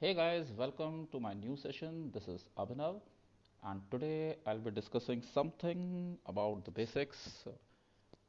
Hey guys, welcome to my new session. This is Abhinav, and today I'll be discussing something about the basics,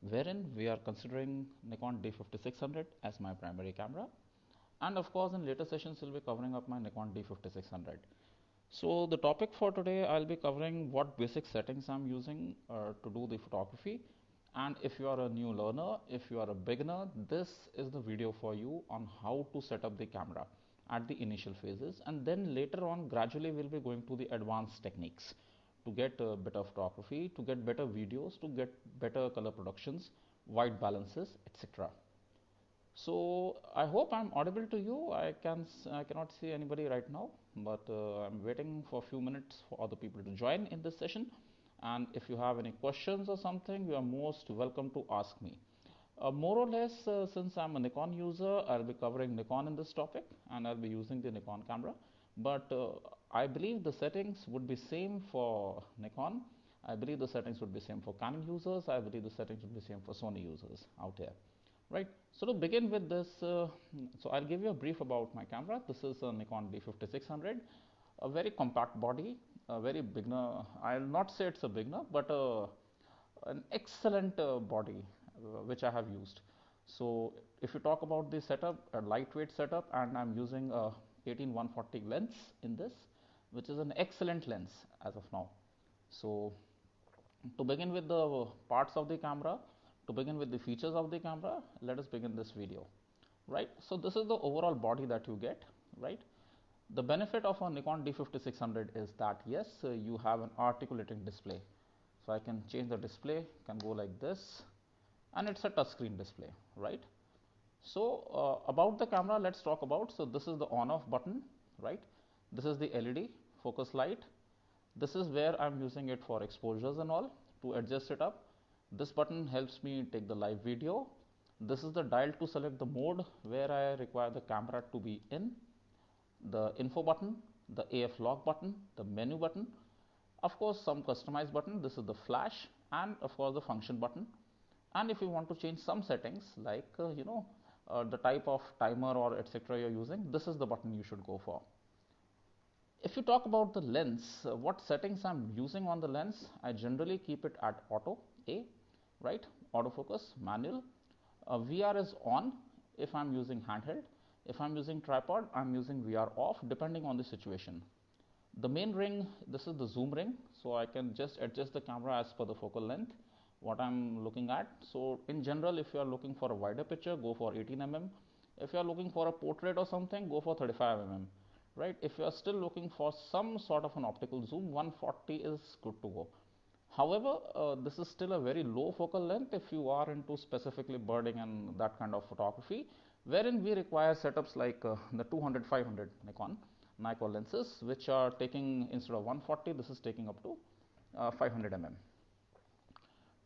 wherein we are considering Nikon D5600 as my primary camera, and of course, in later sessions, we'll be covering up my Nikon D5600. So, the topic for today, I'll be covering what basic settings I'm using to do the photography. And if you are a new learner, if you are a beginner, this is the video for you on how to set up the camera at the initial phases. And then later on, gradually, we'll be going to the advanced techniques to get better photography, to get better videos, to get better color productions, white balances, etc. So I hope I'm audible to you. I cannot see anybody right now, but I'm waiting for a few minutes for other people to join in this session. And if you have any questions or something, you are most welcome to ask me. More or less, since I'm a Nikon user, I'll be covering Nikon in this topic, and I'll be using the Nikon camera. But I believe the settings would be same for Nikon. I believe the settings would be same for Canon users. I believe the settings would be same for Sony users out here. Right. So to begin with this, so I'll give you a brief about my camera. This is a Nikon D5600, a very compact body, a very beginner. I'll not say it's a beginner, but an excellent body which I have used. So if you talk about the setup, a lightweight setup, and I'm using a 18140 lens in this, which is an excellent lens as of now. So to begin with the parts of the camera, to begin with the features of the camera, let us begin this video. Right, so this is the overall body that you get. Right, the benefit of a Nikon D5600 is that yes, you have an articulating display. So I can change the display, can go like this, and it's a touchscreen display. Right, so about the camera, let's talk about. So this is the on off button. Right, this is the LED focus light. This is where I'm using it for exposures and all to adjust it up. This button helps me take the live video. This is the dial to select the mode where I require the camera to be in. The info button, the AF log button, the menu button, of course some customized button. This is the flash, and of course the function button. And if you want to change some settings like the type of timer or etc. you're using, this is the button you should go for. If you talk about the lens, what settings I'm using on the lens, I generally keep it at auto A, right? Autofocus, manual. VR is on if I'm using handheld. If I'm using tripod, I'm using VR off depending on the situation. The main ring, this is the zoom ring, so I can just adjust the camera as per the focal length, what I'm looking at. So in general, if you are looking for a wider picture, go for 18 mm. If you are looking for a portrait or something, go for 35 mm. Right, if you are still looking for some sort of an optical zoom, 140 is good to go. However, this is still a very low focal length if you are into specifically birding and that kind of photography, wherein we require setups like the 200-500 Nikon lenses, which are taking, instead of 140, this is taking up to 500 mm.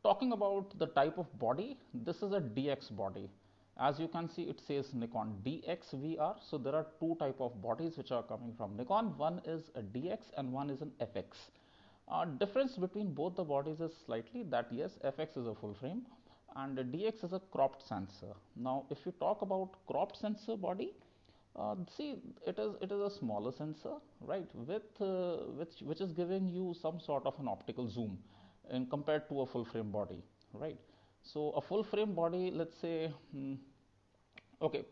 Talking about the type of body, this is a DX body. As you can see, it says Nikon DX VR. So there are two type of bodies which are coming from Nikon. One is a DX and one is an FX. Difference between both the bodies is slightly that yes, FX is a full frame and DX is a cropped sensor. Now, if you talk about cropped sensor body, see, it is a smaller sensor, right? With which is giving you some sort of an optical zoom in compared to a full frame body, right? So a full frame body, let's say, okay,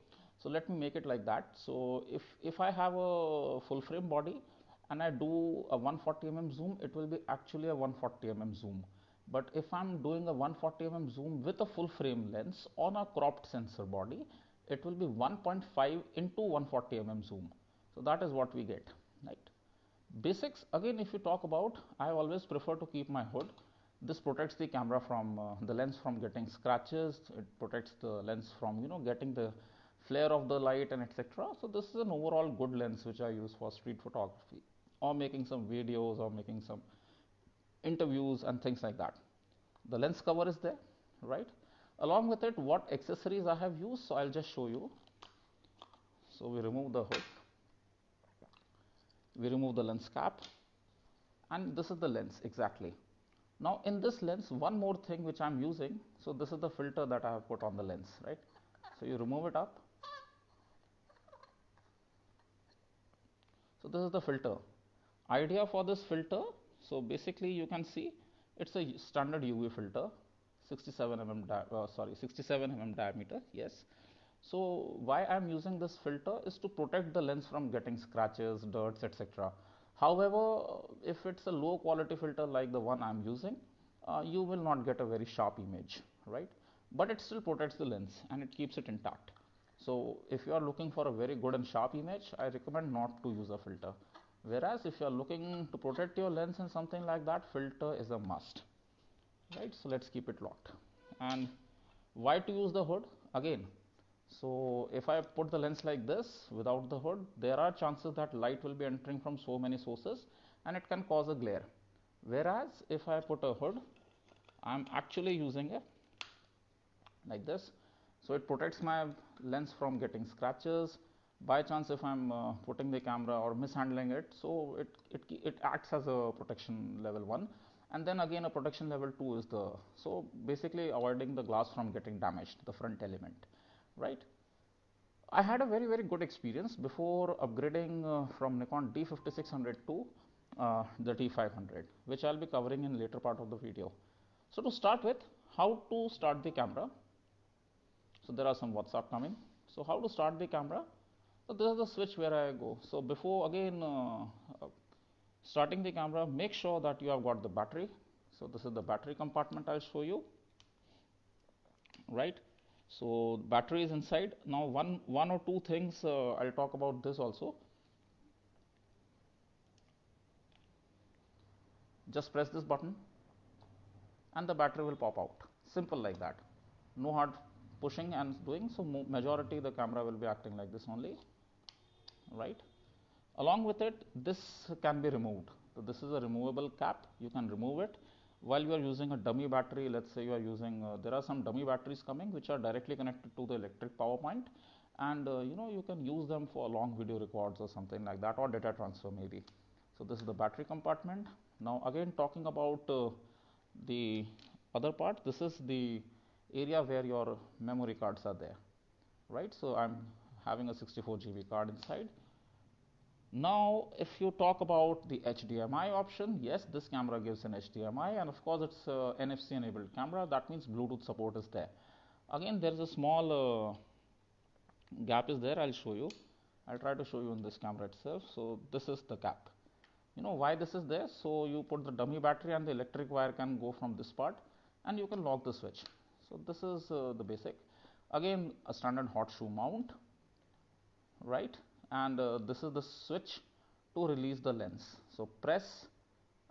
so let me make it like that. So if I have a full frame body and I do a 140 mm zoom, it will be actually a 140 mm zoom. But if I'm doing a 140 mm zoom with a full frame lens on a cropped sensor body, it will be 1.5 into 140 mm zoom. So that is what we get, right? Basics, again, if you talk about, I always prefer to keep my hood. This protects the camera from the lens from getting scratches. It protects the lens from getting the flare of the light and etc. So this is an overall good lens which I use for street photography or making some videos or making some interviews and things like that. The lens cover is there, right? Along with it, what accessories I have used, so I'll just show you. So we remove the hood, we remove the lens cap, and this is the lens exactly. Now in this lens, one more thing which I'm using, so this is the filter that I have put on the lens, right? So you remove it up, So this is the filter. Idea for this filter, so basically you can see it's a standard UV filter, 67 mm diameter, yes. So why I am using this filter is to protect the lens from getting scratches, dirts, etc. However, if it's a low quality filter like the one I am using, you will not get a very sharp image, right? But it still protects the lens and it keeps it intact. So if you are looking for a very good and sharp image, I recommend not to use a filter. Whereas if you are looking to protect your lens and something like that, filter is a must, right? So let's keep it locked. And why to use the hood? Again, so if I put the lens like this without the hood, there are chances that light will be entering from so many sources and it can cause a glare. Whereas if I put a hood, I'm actually using it like this. So it protects my lens from getting scratches. By chance if I'm putting the camera or mishandling it, so it acts as a protection level 1, and then again a protection level 2 is the, so basically avoiding the glass from getting damaged, the front element, right? I had a very good experience before upgrading from Nikon D5600 to the D500, which I'll be covering in later part of the video. So to start with, how to start the camera. So there are some WhatsApp coming. So how to start the camera? So this is the switch where I go. So before again starting the camera, make sure that you have got the battery. So this is the battery compartment I'll show you, right? So battery is inside. Now one or two things I'll talk about this also. Just press this button and the battery will pop out. Simple like that. No hard pushing and doing. So majority the camera will be acting like this only, right? Along with it, this can be removed. So this is a removable cap. You can remove it while you are using a dummy battery. Let's say you are using, there are some dummy batteries coming which are directly connected to the electric power point, and you can use them for long video records or something like that, or data transfer maybe. So this is the battery compartment. Now again talking about the other part, this is the area where your memory cards are there, right? So I'm having a 64 GB card inside. Now if you talk about the HDMI option, yes, this camera gives an HDMI, and of course it's NFC enabled camera. That means Bluetooth support is there. Again, there is a small gap is there. I'll show you. I'll try to show you in this camera itself. So this is the gap. You know why this is there? So you put the dummy battery and the electric wire can go from this part and you can lock the switch. So this is the basic. Again, a standard hot shoe mount, right? And this is the switch to release the lens. So press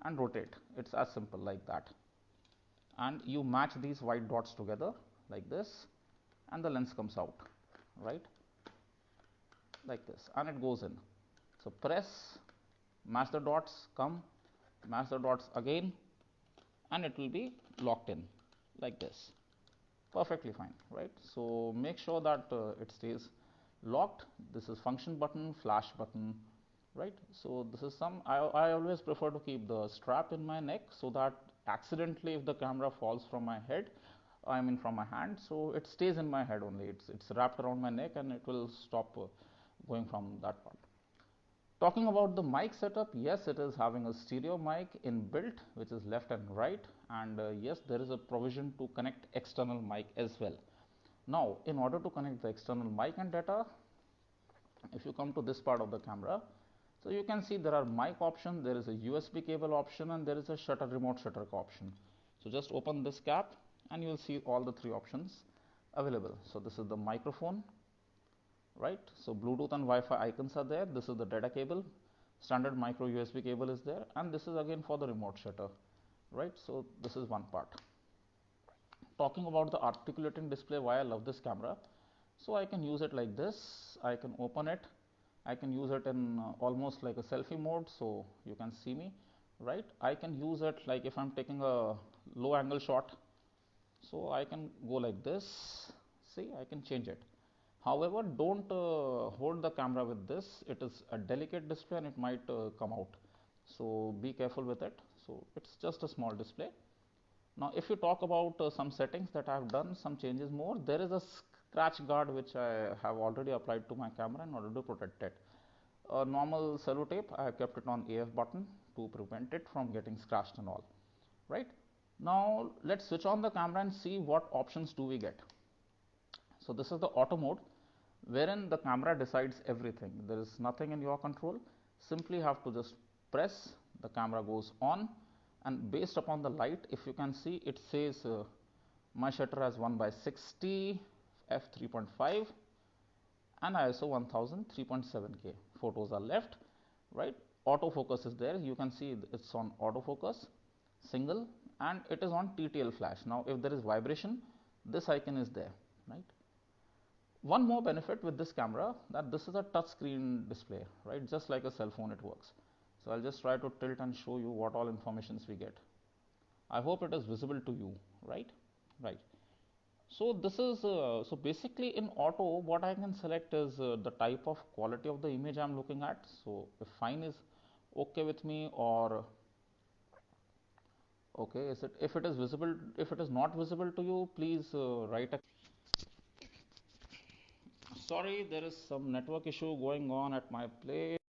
and rotate. It's as simple like that. And you match these white dots together like this and the lens comes out, right? Like this, and it goes in. So press, match the dots, come, match the dots again, and it will be locked in like this. Perfectly fine, right? So make sure that it stays locked. This is function button, flash button, right? So this is some, I always prefer to keep the strap in my neck so that accidentally if the camera falls from my head, I mean from my hand, so it stays in my head only. It's wrapped around my neck and it will stop going from that part. Talking about the mic setup, yes, it is having a stereo mic inbuilt, which is left and right, and yes, there is a provision to connect external mic as well. Now, in order to connect the external mic and data, if you come to this part of the camera, so you can see there are mic options, there is a USB cable option, and there is a shutter, remote shutter option. So just open this cap and you will see all the three options available. So this is the microphone, right? So Bluetooth and Wi-Fi icons are there. This is the data cable, standard micro USB cable is there, and this is again for the remote shutter, right? So this is one part. Talking about the articulating display, why I love this camera. So I can use it like this, I can open it, I can use it in almost like a selfie mode, so you can see me, right? I can use it like if I'm taking a low angle shot, so I can go like this, see, I can change it. However, don't hold the camera with this, it is a delicate display and it might come out, so be careful with it. So it's just a small display. Now if you talk about some settings that I have done, some changes more, there is a scratch guard which I have already applied to my camera in order to protect it. a normal cello tape. I have kept it on AF button to prevent it from getting scratched and all, right? Now let's switch on the camera and see what options do we get. So this is the auto mode, wherein the camera decides everything. There is nothing in your control. Simply have to just press, the camera goes on, and based upon the light, if you can see, it says my shutter has 1/60, f 3.5, and ISO 1000 3.7K. Photos are left, right? Autofocus is there. You can see it's on autofocus, single, and it is on TTL flash. Now, if there is vibration, this icon is there, right? One more benefit with this camera, that this is a touch screen display, right? Just like a cell phone it works. So I'll just try to tilt and show you what all informations we get. I hope it is visible to you, right? Right. So this is so basically in auto, what I can select is the type of quality of the image I'm looking at. So if fine is okay with me, or okay, is it, if it is visible, if it is not visible to you, please write a. Sorry, there is some network issue going on at my place.